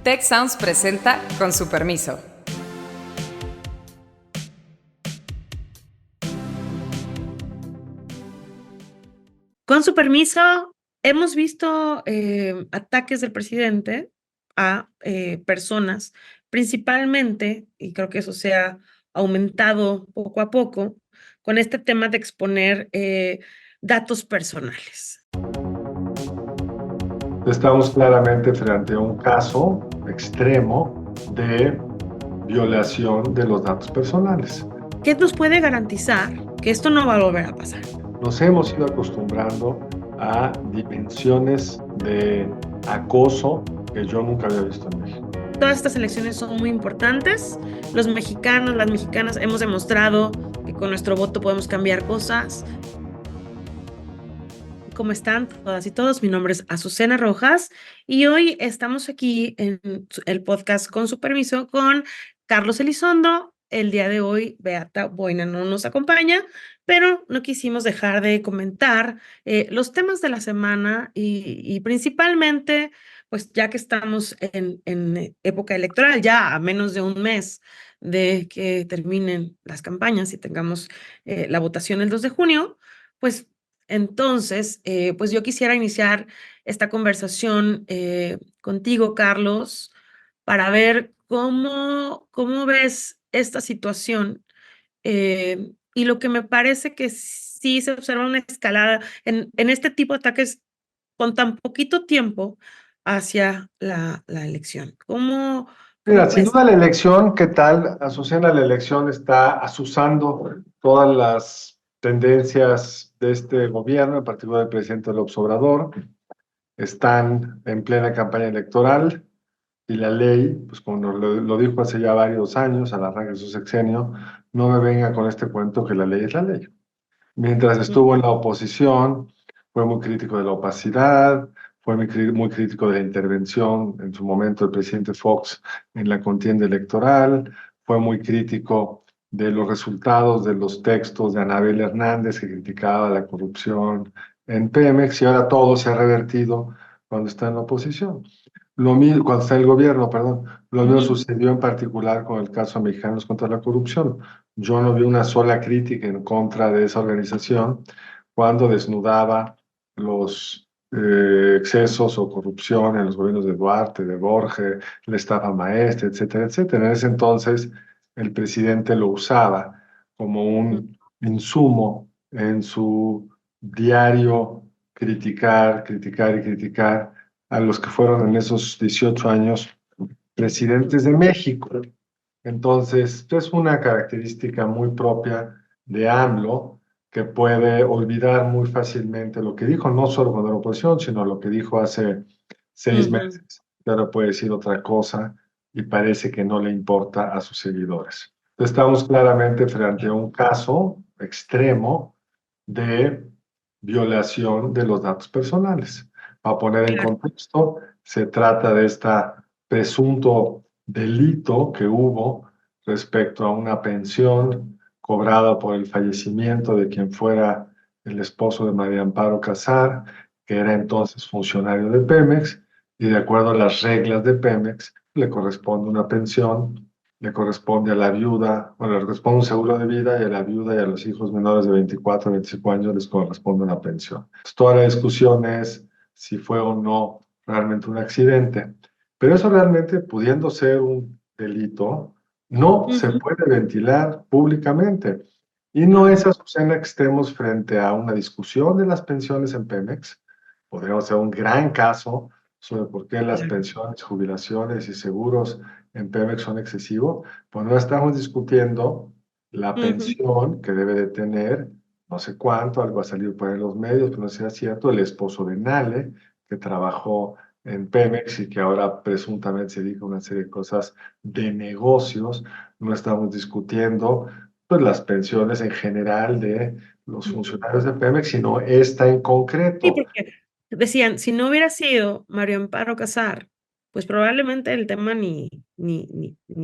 Tech Sounds presenta Con su permiso. Con su permiso, hemos visto ataques del presidente a personas, principalmente, y creo que eso se ha aumentado poco a poco, con este tema de exponer datos personales. Estamos claramente frente a un caso extremo de violación de los datos personales. ¿Qué nos puede garantizar que esto no va a volver a pasar? Nos hemos ido acostumbrando a dimensiones de acoso que yo nunca había visto en México. Todas estas elecciones son muy importantes. Los mexicanos, las mexicanas hemos demostrado que con nuestro voto podemos cambiar cosas. ¿Cómo están todas y todos? Mi nombre es Azucena Rojas y hoy estamos aquí en el podcast Con su permiso con Carlos Elizondo. El día de hoy Beata Boina no nos acompaña, pero no quisimos dejar de comentar los temas de la semana y principalmente, pues ya que estamos en época electoral, ya a menos de un mes de que terminen las campañas y tengamos la votación el 2 de junio, pues entonces, pues yo quisiera iniciar esta conversación contigo, Carlos, para ver cómo ves esta situación. Y lo que me parece que sí se observa una escalada en este tipo de ataques con tan poquito tiempo hacia la elección. ¿Cómo Mira, sin ves? duda la elección, ¿qué tal? Azucena, la elección está azuzando todas las tendencias de este gobierno, en particular el presidente López Obrador. Están en plena campaña electoral. Y la ley, pues como lo dijo hace ya varios años, al arranque de su sexenio, no me venga con este cuento que la ley es la ley. Mientras estuvo en la oposición, fue muy crítico de la opacidad, fue muy crítico de la intervención en su momento del presidente Fox en la contienda electoral, fue muy crítico de los resultados de los textos de Anabel Hernández que criticaba la corrupción en Pemex, y ahora todo se ha revertido cuando está en la oposición. Lo mismo, cuando está en el gobierno, perdón. Lo mismo sucedió en particular con el caso de Mexicanos contra la Corrupción. Yo no vi una sola crítica en contra de esa organización cuando desnudaba los excesos o corrupción en los gobiernos de Duarte, de Borges, la estafa maestra, etcétera, etcétera. En ese entonces el presidente lo usaba como un insumo en su diario criticar, criticar y criticar a los que fueron en esos 18 años presidentes de México. Entonces, es una característica muy propia de AMLO, que puede olvidar muy fácilmente lo que dijo, no solo cuando era oposición, sino lo que dijo hace 6 meses. Ahora puede decir otra cosa y parece que no le importa a sus seguidores. Estamos claramente frente a un caso extremo de violación de los datos personales. Para poner en Claro. contexto, se trata de este presunto delito que hubo respecto a una pensión cobrada por el fallecimiento de quien fuera el esposo de María Amparo Casar, que era entonces funcionario de Pemex, y de acuerdo a las reglas de Pemex, le corresponde una pensión, le corresponde a la viuda, bueno, le corresponde un seguro de vida, y a la viuda y a los hijos menores de 24 o 25 años les corresponde una pensión. Entonces, toda la discusión es si fue o no realmente un accidente. Pero eso realmente, pudiendo ser un delito, no se puede ventilar públicamente. Y no es, Azucena, que estemos frente a una discusión de las pensiones en Pemex. Podríamos ser un gran caso sobre por qué las pensiones, jubilaciones y seguros en Pemex son excesivos, pues no estamos discutiendo la pensión que debe de tener, no sé cuánto, algo ha salido por ahí en los medios, que no sea cierto, el esposo de Nale, que trabajó en Pemex y que ahora presuntamente se dedica a una serie de cosas de negocios. No estamos discutiendo pues las pensiones en general de los funcionarios de Pemex, sino esta en Sí, concreto. porque decían, si no hubiera sido Mario Amparo Casar, pues probablemente el tema ni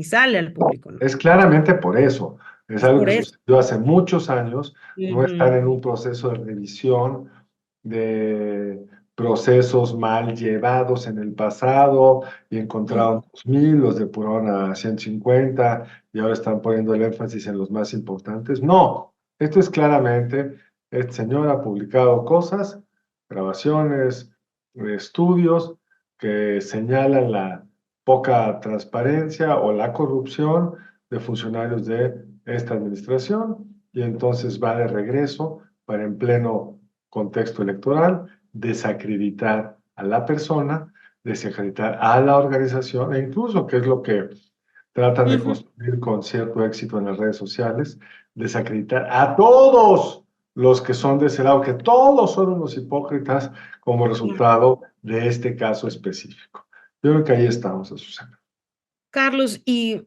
sale al público, ¿no? Es claramente por eso. Es Es algo por que eso. sucedió hace muchos años. No están Ujú. en un proceso de revisión de procesos mal llevados en el pasado y encontraron 2000, los depuraron a 150 y ahora están poniendo el énfasis en los más importantes. No, esto es claramente, este señor ha publicado cosas, grabaciones, estudios que señalan la poca transparencia o la corrupción de funcionarios de esta administración y entonces va de regreso para en pleno contexto electoral desacreditar a la persona, desacreditar a la organización e incluso, que es lo que tratan de construir con cierto éxito en las redes sociales, desacreditar a todos los que son de ese lado, que todos son unos hipócritas como resultado de este caso específico. Yo creo que ahí estamos, Susana. Carlos, y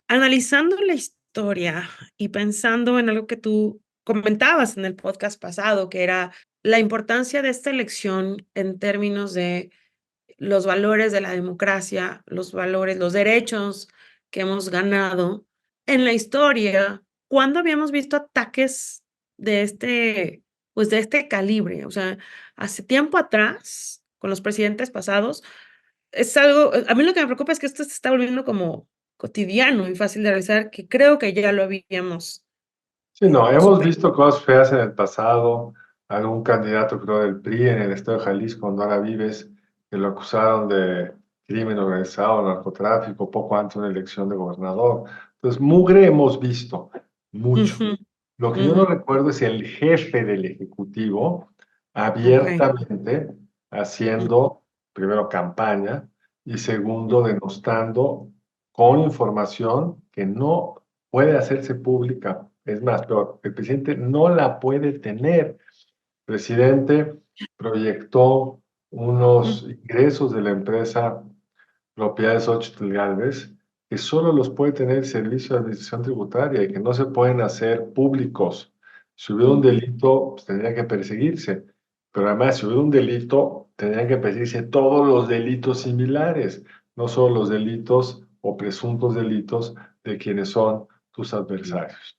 analizando la historia y pensando en algo que tú comentabas en el podcast pasado, que era la importancia de esta elección en términos de los valores de la democracia, los valores, los derechos que hemos ganado en la historia, ¿cuándo habíamos visto ataques pues de este calibre? O sea, hace tiempo atrás, con los presidentes pasados, es algo, a mí lo que me preocupa es que esto se está volviendo como cotidiano y fácil de realizar, que creo que ya lo habíamos Sí, no, hemos superado. visto cosas feas en el pasado. Algún candidato, creo, del PRI en el estado de Jalisco, donde ahora vives, que lo acusaron de crimen organizado, narcotráfico, poco antes de una elección de gobernador. Entonces, mugre hemos visto mucho. Ujú, Lo que yo no ujú, recuerdo es el jefe del Ejecutivo ok, abiertamente haciendo, primero, campaña y segundo, denostando con información que no puede hacerse pública. Es más, peor, el presidente no la puede tener. El presidente proyectó unos ujú, ingresos de la empresa Propiedades Xochitl Gálvez que solo los puede tener el Servicio de Administración Tributaria y que no se pueden hacer públicos. Si hubiera un ujú, delito, pues tendría que perseguirse. Pero además, si hubiera un delito, tendrían que perseguirse todos los delitos similares, no solo los delitos o presuntos delitos de quienes son tus adversarios.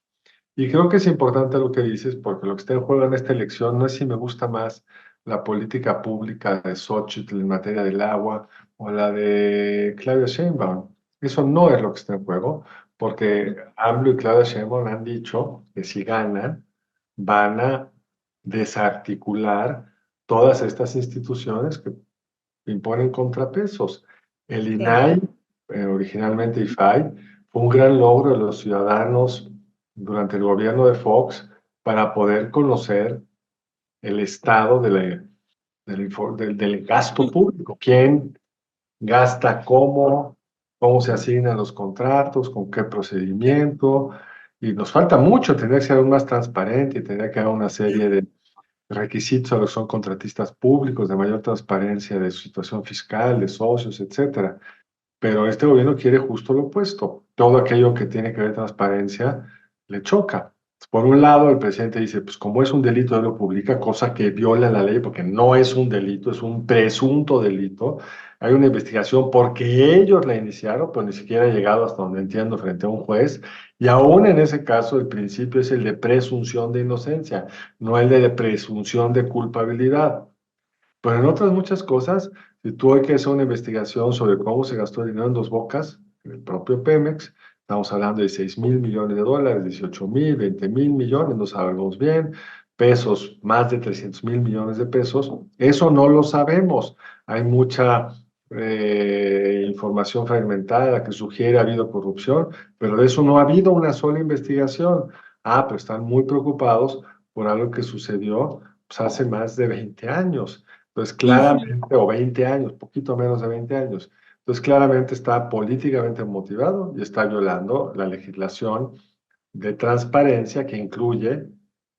Y creo que es importante lo que dices, porque lo que está en juego en esta elección no es si me gusta más la política pública de Xochitl en materia del agua o la de Claudia Sheinbaum. Eso no es lo que está en juego, porque AMLO y Claudia Sheinbaum han dicho que si ganan, van a desarticular todas estas instituciones que imponen contrapesos. El claro. INAI, originalmente IFAI, fue un gran logro de los ciudadanos durante el gobierno de Fox para poder conocer el estado del gasto público, quién gasta cómo se asignan los contratos, con qué procedimiento, y nos falta mucho, tendría que ser aún más transparente y tendría que haber una serie de requisitos a los que son contratistas públicos, de mayor transparencia de su situación fiscal, de socios, etcétera. Pero este gobierno quiere justo lo opuesto. Todo aquello que tiene que ver transparencia le choca. Por un lado, el presidente dice, pues como es un delito, él lo publica, cosa que viola la ley porque no es un delito, es un presunto delito. Hay una investigación porque ellos la iniciaron, pero ni siquiera ha llegado hasta donde entiendo frente a un juez. Y aún en ese caso, el principio es el de presunción de inocencia, no el de presunción de culpabilidad. Pero en otras muchas cosas, si tú hay que hacer una investigación sobre cómo se gastó el dinero en Dos Bocas, en el propio Pemex, estamos hablando de 6,000 millones de dólares, 18,000, 20,000 millones, no sabemos bien, pesos, más de 300,000 millones de pesos, eso no lo sabemos. Hay mucha información fragmentada que sugiere ha habido corrupción, pero de eso no ha habido una sola investigación. Ah, pero están muy preocupados por algo que sucedió pues, hace más de 20 años. Entonces, Ujú. claramente, o 20 años, poquito menos de 20 años. Entonces, claramente está políticamente motivado y está violando la legislación de transparencia que incluye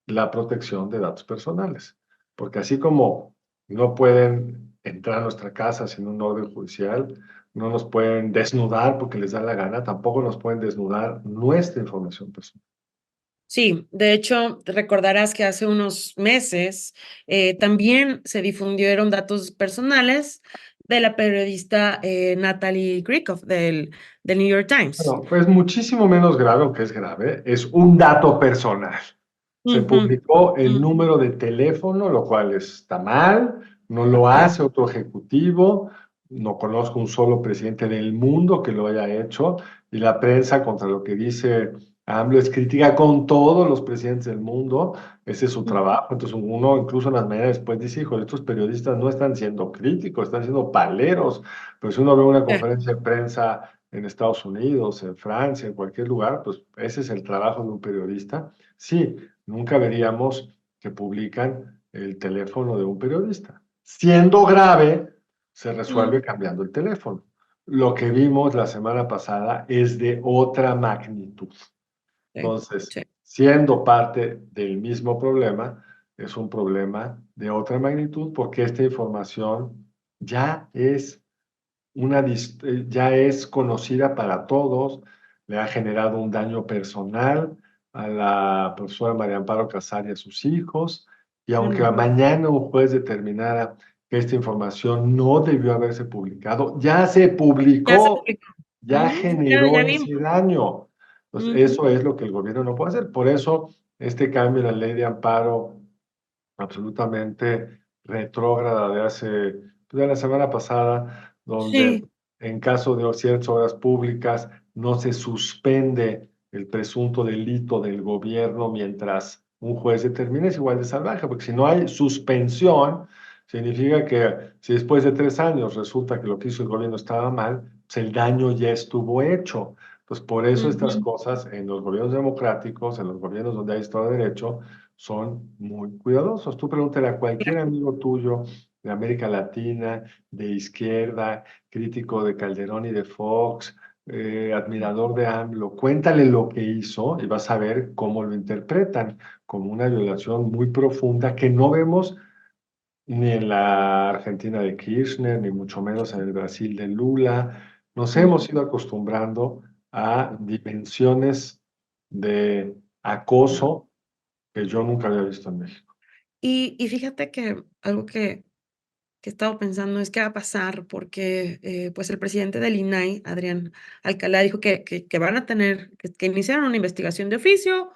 la protección de datos personales. Porque así como no pueden entrar a nuestra casa sin un orden judicial, no nos pueden desnudar porque les da la gana, tampoco nos pueden desnudar nuestra información personal. Sí, de hecho, recordarás que hace unos meses también se difundieron datos personales de la periodista Natalie Griecoff del New York Times. Bueno, pues muchísimo menos grave, aunque es grave, es un dato personal. Se Ujú, publicó el ujú. número de teléfono, lo cual está mal, no lo Sí, hace otro ejecutivo, no conozco un solo presidente del mundo que lo haya hecho, y la prensa contra lo que dice AMLO es crítica con todos los presidentes del mundo, ese es su ujú, trabajo, entonces uno incluso en las mañanas después dice, hijo, estos periodistas no están siendo críticos, están siendo paleros, pero si uno ve una sí, conferencia de prensa en Estados Unidos, en Francia, en cualquier lugar, pues ese es el trabajo de un periodista. Sí, nunca veríamos que publican el teléfono de un periodista. Siendo grave, se ujú, resuelve cambiando el teléfono. Lo que vimos la semana pasada es de otra magnitud. sí, Entonces, sí. siendo parte del mismo problema, es un problema de otra magnitud porque esta información ya es ya es conocida para todos, le ha generado un daño personal a la profesora María Amparo Casar y a sus hijos, y No, aunque no. mañana un juez determinara que esta información no debió haberse publicado, ya se Ya se publicó, publicó. ya Ujú, ya, generó ya vimos. ese daño. Entonces, Ujú, eso es lo que el gobierno no puede hacer. Por eso, este cambio en la ley de amparo absolutamente retrógrada de hace, pues, de la semana pasada, donde sí. en caso de ciertas obras públicas no se suspende el presunto delito del gobierno mientras un juez determine, es igual de salvaje, porque si no hay suspensión, significa que si después de 3 años resulta que lo que hizo el gobierno estaba mal, pues el daño ya estuvo hecho. Pues por eso estas Ujú, cosas en los gobiernos democráticos, en los gobiernos donde hay Estado de Derecho, son muy cuidadosos. Tú pregúntale a cualquier claro. amigo tuyo de América Latina, de izquierda, crítico de Calderón y de Fox, admirador de AMLO, cuéntale lo que hizo y vas a ver cómo lo interpretan como una violación muy profunda que no vemos ni en la Argentina de Kirchner, ni mucho menos en el Brasil de Lula. Nos hemos Ujú. ido acostumbrando a dimensiones de acoso que yo nunca había visto en México. Y fíjate que algo que he estado pensando es qué va a pasar, porque pues el presidente del INAI, Adrián Alcalá, dijo que van a tener, que iniciaron una investigación de oficio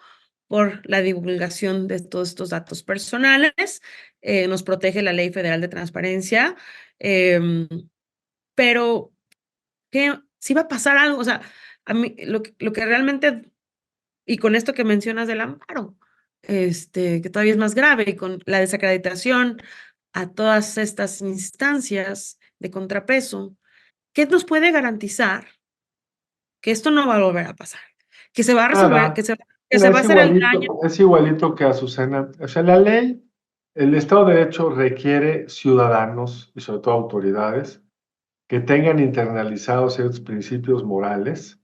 por la divulgación de todos estos datos personales. Nos protege la Ley Federal de Transparencia, em, pero ¿qué? Si va a pasar algo, o sea, a mí lo que realmente, y con esto que mencionas del amparo, que todavía es más grave, y con la desacreditación a todas estas instancias de contrapeso, ¿qué nos puede garantizar que esto no va a volver a pasar? Que se va a resolver, Nada, que mira, se va a hacer el daño. es igualito que Azucena. O sea, la ley, el Estado de Derecho requiere ciudadanos y sobre todo autoridades que tengan internalizados ciertos principios morales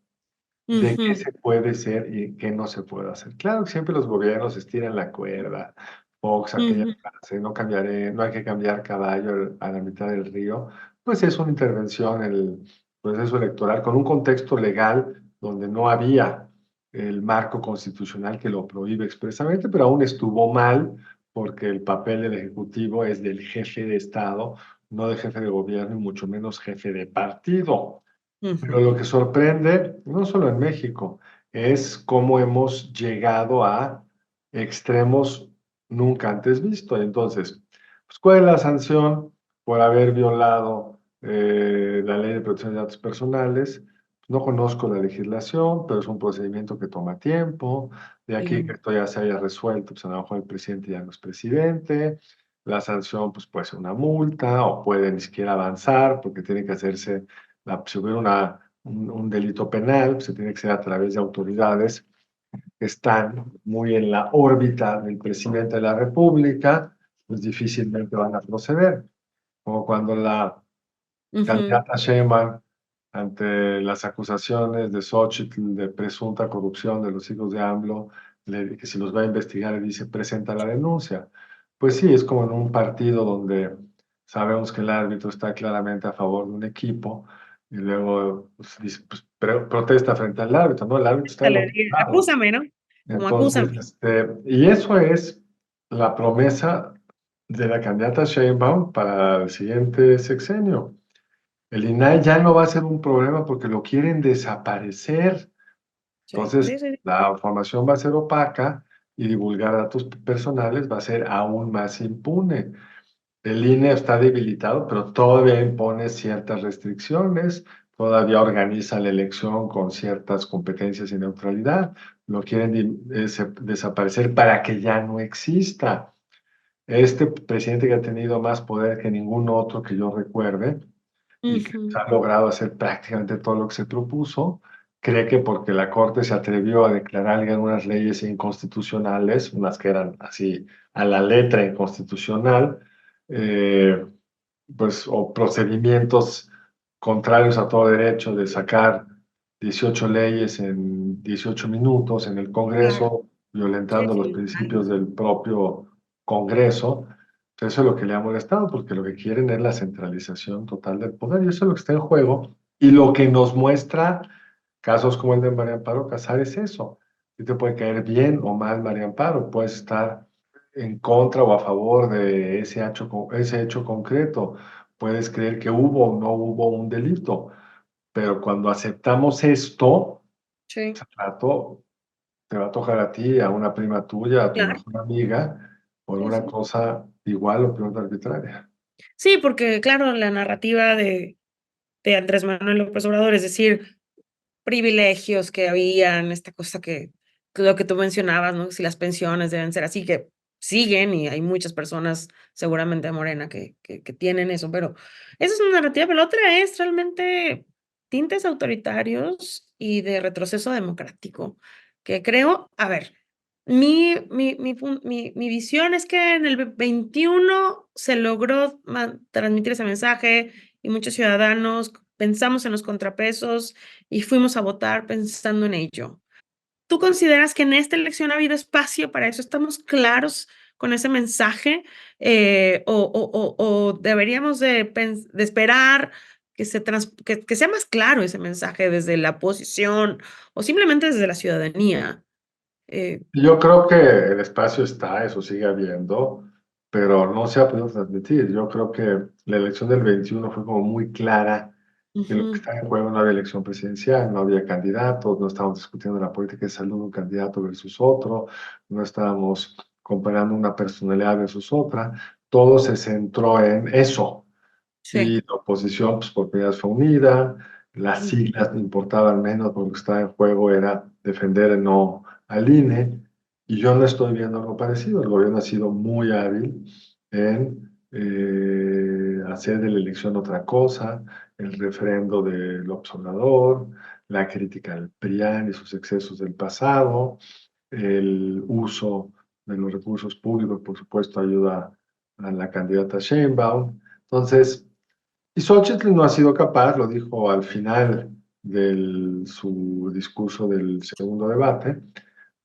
de qué Ujú, se puede ser y qué no se puede hacer. Claro que siempre los gobiernos estiran la cuerda. Fox, aquella ujú, frase, no cambiaré, no hay que cambiar caballo a la mitad del río, pues es una intervención en el proceso electoral con un contexto legal donde no había el marco constitucional que lo prohíbe expresamente, pero aún estuvo mal porque el papel del Ejecutivo es del jefe de Estado, no de jefe de gobierno y mucho menos jefe de partido. Pero ujú. lo que sorprende, no solo en México, es cómo hemos llegado a extremos nunca antes vistos. Entonces, pues, ¿cuál es la sanción por haber violado la ley de protección de datos personales? No conozco la legislación, pero es un procedimiento que toma tiempo. De aquí que Sí, esto ya se haya resuelto, pues a lo mejor el presidente ya no es presidente. La sanción pues, puede ser una multa o puede ni siquiera avanzar porque tiene que hacerse si hubiera un delito penal, pues se tiene que ser a través de autoridades que están muy en la órbita del presidente de la República, pues difícilmente van a proceder. Como cuando la ujú, candidata Sheinbaum, ante las acusaciones de Xóchitl de presunta corrupción de los hijos de AMLO, que si los va a investigar, le dice, presenta la denuncia. Pues sí, es como en un partido donde sabemos que el árbitro está claramente a favor de un equipo y luego pues, dice, pues, protesta frente al árbitro, ¿no? El árbitro está del otro lado. acúsame, ¿no? Como Entonces, acúsame. y eso es la promesa de la candidata Sheinbaum para el siguiente sexenio. El INAI ya no va a ser un problema porque lo quieren desaparecer. Sí, Entonces, sí, sí. la información va a ser opaca y divulgar datos personales va a ser aún más impune. El INE está debilitado, pero todavía impone ciertas restricciones, todavía organiza la elección con ciertas competencias y neutralidad. Lo quieren desaparecer para que ya no exista. Este presidente que ha tenido más poder que ningún otro que yo recuerde y que Ujú. ha logrado hacer prácticamente todo lo que se propuso, cree que porque la Corte se atrevió a declarar algunas leyes inconstitucionales, unas que eran así a la letra inconstitucional, eh, pues, o procedimientos contrarios a todo derecho de sacar 18 leyes en 18 minutos en el Claro, Congreso, sí, violentando los sí, principios del propio Congreso. Eso es lo que le ha molestado, porque lo que quieren es la centralización total del poder, y eso es lo que está en juego. Y lo que nos muestra casos como el de María Amparo Casar es eso. Y te puede caer bien o mal María Amparo, puedes estar en contra o a favor de ese hecho concreto, puedes creer que hubo o no hubo un delito, pero cuando aceptamos esto, sí, al rato te va a tocar a ti, a una prima tuya, a tu claro, mejor amiga, por sí, una sí. cosa igual o peor de arbitraria. Sí, porque claro, la narrativa de Andrés Manuel López Obrador, es decir, privilegios que habían, esta cosa que lo que tú mencionabas, ¿no? Si las pensiones deben ser así, que siguen y hay muchas personas seguramente de Morena que tienen eso, pero esa es una narrativa, pero la otra es realmente tintes autoritarios y de retroceso democrático, que creo, a ver, mi visión es que en el 21 se logró transmitir ese mensaje y muchos ciudadanos pensamos en los contrapesos y fuimos a votar pensando en ello. ¿Tú consideras que en esta elección ha habido espacio para eso? ¿Estamos claros con ese mensaje? ¿O deberíamos de esperar que sea más claro ese mensaje desde la oposición o simplemente desde la ciudadanía? Eh, Yo creo que el espacio está, eso sigue habiendo, pero no se ha podido transmitir. Yo creo que la elección del 21 fue como muy clara que lo que Ujú, está en juego no había elección presidencial, no había candidatos, no estábamos discutiendo la política de salud de un candidato versus otro, no estábamos comparando una personalidad versus otra, todo se centró en eso. Y sí. la oposición, pues por primera vez fue unida, las Ujú, siglas no importaban menos, porque lo que estaba en juego era defender el no al INE, y yo no estoy viendo algo parecido. El gobierno ha sido muy hábil en hacer de la elección otra cosa, el refrendo del observador, la crítica al PRIAN y sus excesos del pasado, el uso de los recursos públicos, por supuesto, ayuda a la candidata Sheinbaum. Entonces, y Xochitl no ha sido capaz, lo dijo al final de su discurso del segundo debate,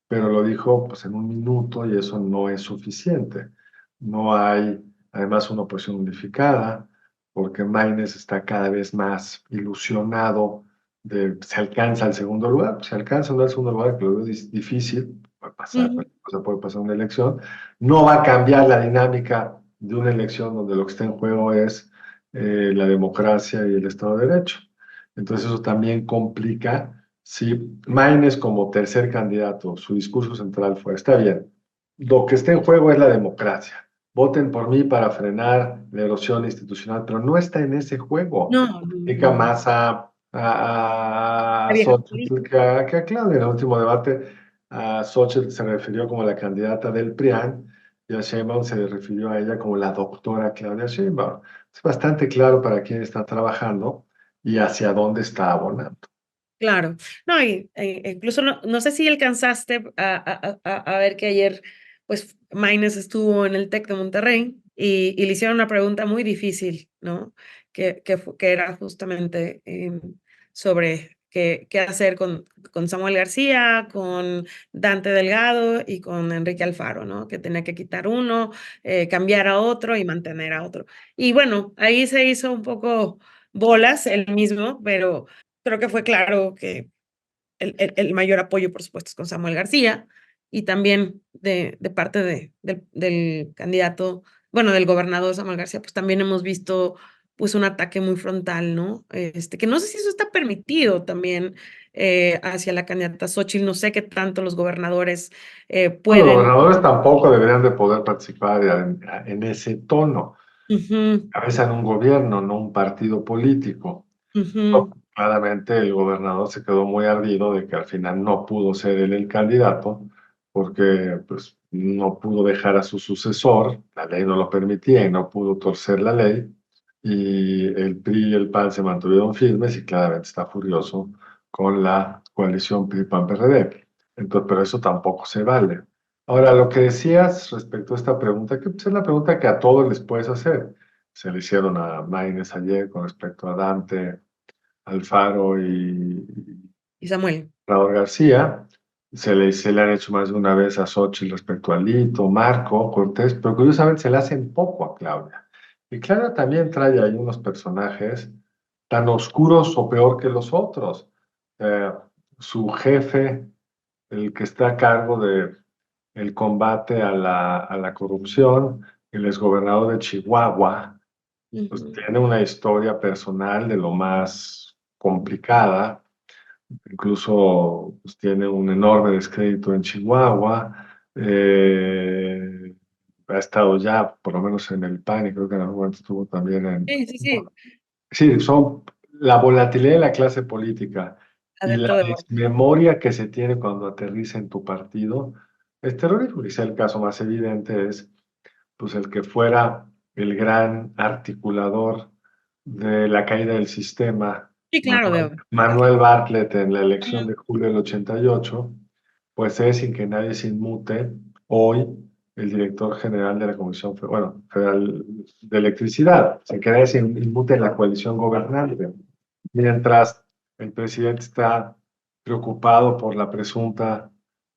pero lo dijo pues en un minuto y eso no es suficiente. No hay, además, una oposición unificada, porque Maines está cada vez más ilusionado de se alcanza el segundo lugar. Se alcanza el segundo lugar, que lo veo difícil, puede pasar, ujú, cualquier cosa puede pasar en una elección. No va a cambiar la dinámica de una elección donde lo que está en juego es la democracia y el Estado de Derecho. Entonces eso también complica. Si Maines como tercer candidato, su discurso central fue, está bien, lo que está en juego es la democracia. Voten por mí para frenar la erosión institucional, pero no está en ese juego. no, no, Pica no, no. más La a vieja Xochitl política. que a Claudia. En el último debate, a Xochitl se refirió como la candidata del PRIAN y a Sheinbaum se le refirió a ella como la doctora Claudia Sheinbaum. Es bastante claro para quién está trabajando y hacia dónde está abonando. Claro. No, incluso no sé si alcanzaste a ver que ayer, pues, Maines estuvo en el TEC de Monterrey y le hicieron una pregunta muy difícil, ¿no? Que era justamente sobre qué hacer con Samuel García, con Dante Delgado y con Enrique Alfaro, ¿no? Que tenía que quitar uno, cambiar a otro y mantener a otro. Y bueno, ahí se hizo un poco bolas él mismo, pero creo que fue claro que el mayor apoyo, por supuesto, es con Samuel García y también de parte del candidato, bueno, del gobernador Samuel García, pues también hemos visto pues un ataque muy frontal, ¿no? Que no sé si eso está permitido también, hacia la candidata Xóchitl. No sé qué tanto los gobernadores Bueno, los pueden. gobernadores tampoco deberían de poder participar en ese tono. Ujú, Cabezan un gobierno, no un partido político. ujú. Claramente el gobernador se quedó muy ardido de que al final no pudo ser él el candidato porque pues, no pudo dejar a su sucesor, la ley no lo permitía y no pudo torcer la ley, y el PRI y el PAN se mantuvieron firmes y claramente está furioso con la coalición PRI-PAN-PRD. Entonces, pero eso tampoco se vale. Ahora, lo que decías respecto a esta pregunta, que pues, es la pregunta que a todos les puedes hacer. Se le hicieron a Maines ayer con respecto a Dante, Alfaro y Y Samuel. Salvador García. Se le han hecho más de una vez a Xochitl respecto a Lito, Marco, Cortés, pero curiosamente se le hacen poco a Claudia. Y Claudia también trae ahí unos personajes tan oscuros o peor que los otros. Eh, Su jefe, el que está a cargo de el combate a la corrupción, el exgobernador de Chihuahua, pues Ujú. tiene una historia personal de lo más complicada. Incluso pues, tiene un enorme descrédito en Chihuahua. Ha estado ya, por lo menos en el PAN, y creo que en algún momento estuvo también en... Sí, sí, sí. Sí, son la volatilidad de la clase política y la Adentro de Morena. desmemoria que se tiene cuando aterriza en tu partido es terrorífico. Quizá el caso más evidente es pues, el que fuera el gran articulador de la caída del sistema, Sí, claro, de. Manuel Bartlett, en la elección de julio del 88, pues es, sin que nadie se inmute, hoy el director general de la Comisión Federal de Electricidad. Se queda sin inmute en la coalición gobernante. Mientras el presidente está preocupado por la presunta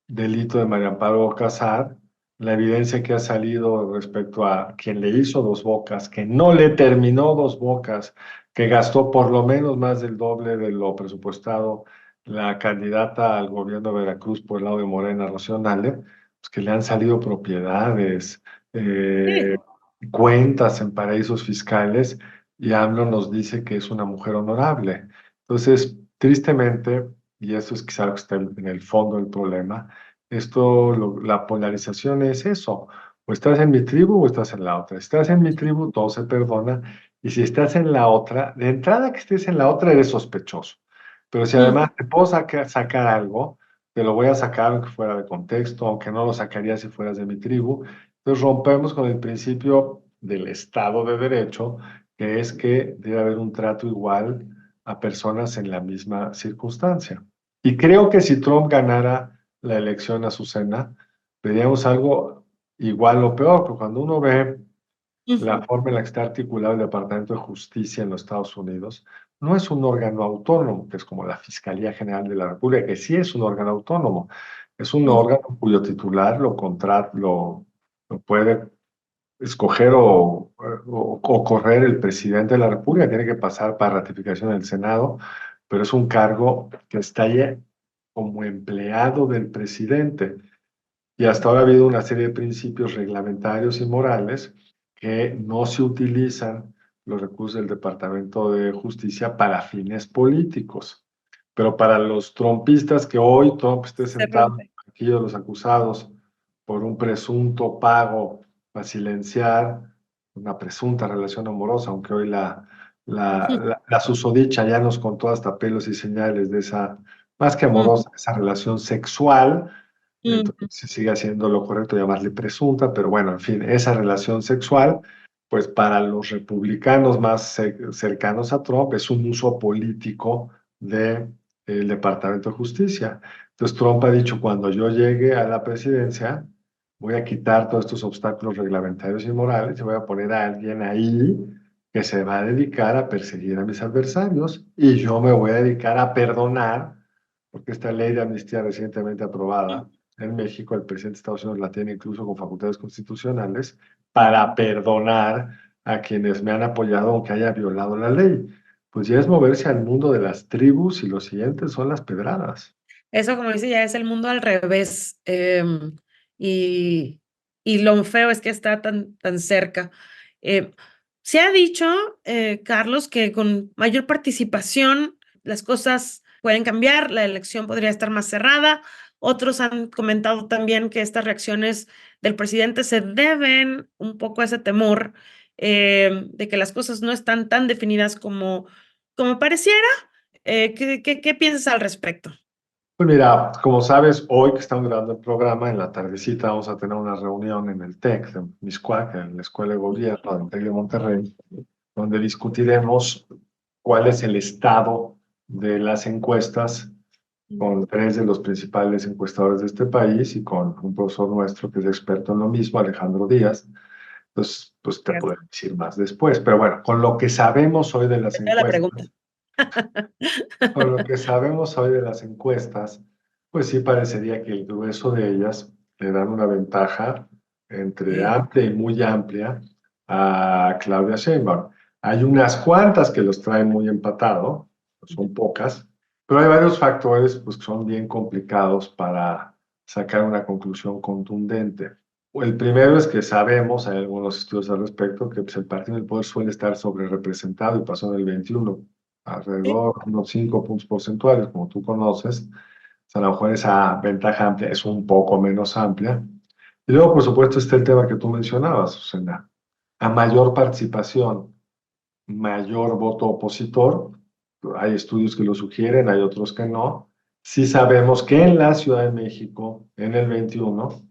delito de María Amparo Casar, la evidencia que ha salido respecto a quien le hizo Dos Bocas, que no le terminó Dos Bocas, que gastó por lo menos más del doble de lo presupuestado la candidata al gobierno de Veracruz por el lado de Morena, Rocío Nale, pues que le han salido propiedades, Sí. eh, cuentas en paraísos fiscales, y AMLO nos dice que es una mujer honorable. Entonces, tristemente, y eso es quizá lo que está en el fondo del problema, la polarización es eso: o estás en mi tribu o estás en la otra. Si estás en mi tribu, todo se perdona, y si estás en la otra, de entrada que estés en la otra, eres sospechoso. Pero si Ujú. además te puedo sacar algo, te lo voy a sacar aunque fuera de contexto, aunque no lo sacaría si fueras de mi tribu. Entonces rompemos con el principio del Estado de Derecho, que es que debe haber un trato igual a personas en la misma circunstancia. Y creo que si Trump ganara la elección, Azucena, veríamos algo igual o peor, porque cuando uno ve la Ujú. forma en la que está articulado el Departamento de Justicia en los Estados Unidos, no es un órgano autónomo, que es como la Fiscalía General de la República, que sí es un órgano autónomo, es un Ujú. órgano cuyo titular lo puede escoger o correr el presidente de la República, tiene que pasar para ratificación del Senado, pero es un cargo que está ahí como empleado del presidente. Y hasta ahora ha habido una serie de principios reglamentarios y morales que no se utilizan los recursos del Departamento de Justicia para fines políticos. Pero para los trumpistas, que hoy Trump esté Se sentado en rompe. el banquillo de los acusados por un presunto pago para silenciar una presunta relación amorosa, aunque hoy la susodicha ya nos contó hasta pelos y señales de esa, más que Ujú. amorosa, esa relación sexual. Entonces, Ujú. se sigue haciendo lo correcto llamarle presunta, pero bueno, en fin, esa relación sexual, pues para los republicanos más cercanos a Trump es un uso político del Departamento de Justicia. Entonces, Trump ha dicho: cuando yo llegue a la presidencia, voy a quitar todos estos obstáculos reglamentarios y morales y voy a poner a alguien ahí que se va a dedicar a perseguir a mis adversarios, y yo me voy a dedicar a perdonar, porque esta ley de amnistía recientemente aprobada en México, el presidente de Estados Unidos la tiene incluso con facultades constitucionales para perdonar a quienes me han apoyado aunque haya violado la ley. Pues ya es moverse al mundo de las tribus, y lo siguiente son las pedradas. Eso, como dice, ya es el mundo al revés. Y, y lo feo es que está tan cerca. Eh, Se ha dicho, Carlos, que con mayor participación las cosas pueden cambiar, la elección podría estar más cerrada. Otros han comentado también que estas reacciones del presidente se deben un poco a ese temor de que las cosas no están tan definidas como pareciera. ¿Qué piensas al respecto? Pues mira, como sabes, hoy que estamos grabando el programa, en la tardecita vamos a tener una reunión en el TEC de Mixcoac, en la Escuela de Gobierno del TEC de Monterrey, donde discutiremos cuál es el estado de las encuestas con 3 de los principales encuestadores de este país y con un profesor nuestro que es experto en lo mismo, Alejandro Díaz. Entonces, pues te puedo decir más después. Pero bueno, con lo que sabemos hoy de las encuestas, con lo que sabemos hoy de las encuestas, pues sí parecería que el grueso de ellas le dan una ventaja entre amplia y muy amplia a Claudia Sheinbaum. Hay unas cuantas que los traen muy empatado, son pocas, pero hay varios factores pues, que son bien complicados para sacar una conclusión contundente. El primero es que sabemos, hay algunos estudios al respecto, que pues, el Partido del Poder suele estar sobre representado y pasó en el 21, alrededor de unos 5 puntos porcentuales, como tú conoces. O sea, a lo mejor esa ventaja amplia es un poco menos amplia. Y luego, por supuesto, está el tema que tú mencionabas, Susana. A mayor participación, mayor voto opositor. Hay estudios que lo sugieren, hay otros que no. Sí sabemos que en la Ciudad de México, en el 21,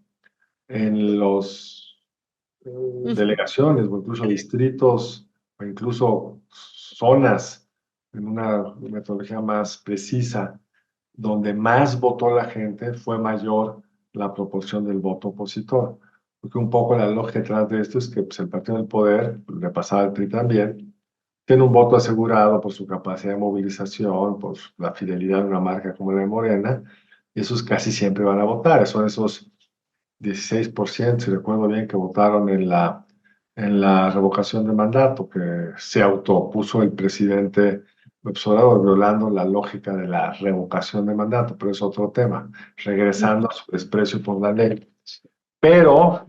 en los delegaciones o incluso distritos o incluso zonas en una metodología más precisa, donde más votó la gente, fue mayor la proporción del voto opositor. Porque un poco la lógica detrás de esto es que pues, el Partido del Poder, le pasaba al PRI también, tiene un voto asegurado por su capacidad de movilización, por la fidelidad de una marca como la de Morena, y esos casi siempre van a votar. Son esos 16%, si recuerdo bien, que votaron en la revocación de mandato, que se autopuso el presidente López Obrador, violando la lógica de la revocación de mandato, pero es otro tema, regresando a su desprecio por la ley. Pero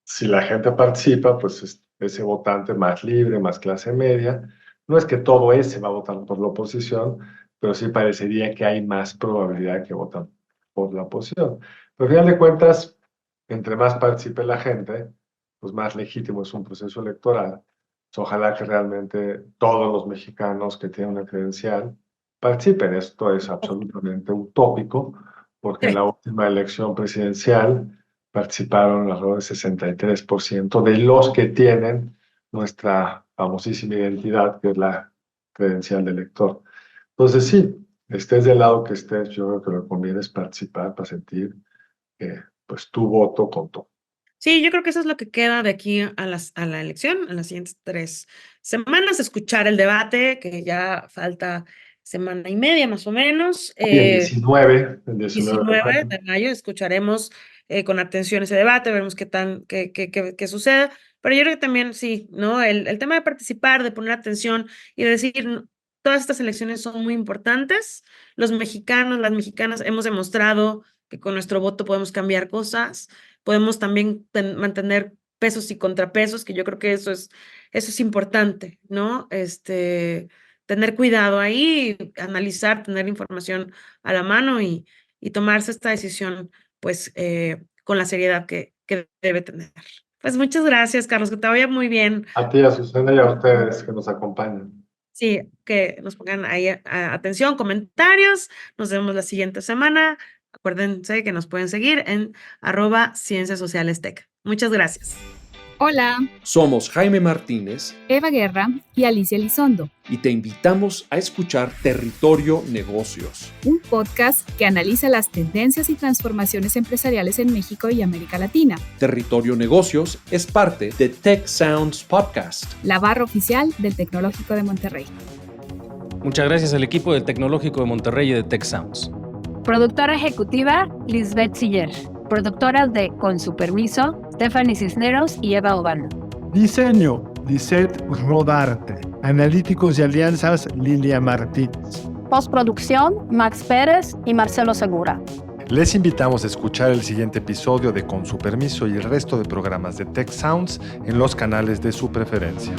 si la gente participa, pues ese votante más libre, más clase media, no es que todo ese va a votar por la oposición, pero sí parecería que hay más probabilidad que voten por la oposición. Pero al final de cuentas, entre más participe la gente, pues más legítimo es un proceso electoral. Ojalá que realmente todos los mexicanos que tienen una credencial participen. Esto es absolutamente utópico, porque en la última elección presidencial participaron alrededor del 63% de los que tienen nuestra famosísima identidad, que es la credencial de elector. Entonces sí, estés del lado que estés, yo creo que lo que conviene es participar para sentir que pues tu voto contó. Sí, yo creo que eso es lo que queda de aquí a la elección, en las siguientes 3 semanas, escuchar el debate, que ya falta semana y media más o menos. El 19 de 19 de mayo escucharemos con atención ese debate, veremos qué sucede, pero yo creo que también sí, ¿no? El tema de participar, de poner atención y de decir, todas estas elecciones son muy importantes, los mexicanos, las mexicanas hemos demostrado que con nuestro voto podemos cambiar cosas, podemos también mantener pesos y contrapesos, que yo creo que eso es importante, ¿no? Tener cuidado ahí, analizar, tener información a la mano y tomarse esta decisión, pues, con la seriedad que debe tener. Pues muchas gracias, Carlos, que te vaya muy bien. A ti, a Susana y a ustedes que nos acompañan. Sí, que nos pongan ahí atención, comentarios. Nos vemos la siguiente semana. Acuérdense que nos pueden seguir en @cienciasocialestec. Muchas gracias. Hola, Somos Jaime Martínez, Eva Guerra y Alicia Elizondo, y te invitamos a escuchar Territorio Negocios. un podcast que analiza las tendencias y transformaciones empresariales en México y América Latina. Territorio Negocios es parte de Tech Sounds Podcast. La barra oficial del Tecnológico de Monterrey. Muchas gracias al equipo del Tecnológico de Monterrey y de Tech Sounds. Productora ejecutiva, Lisbeth Siller. Productoras de Con su permiso, Stephanie Cisneros y Eva Obano. Diseño, Lisette Rodarte. Analíticos y alianzas, Lilia Martínez. Postproducción, Max Pérez y Marcelo Segura. Les invitamos a escuchar el siguiente episodio de Con su permiso y el resto de programas de Tech Sounds en los canales de su preferencia.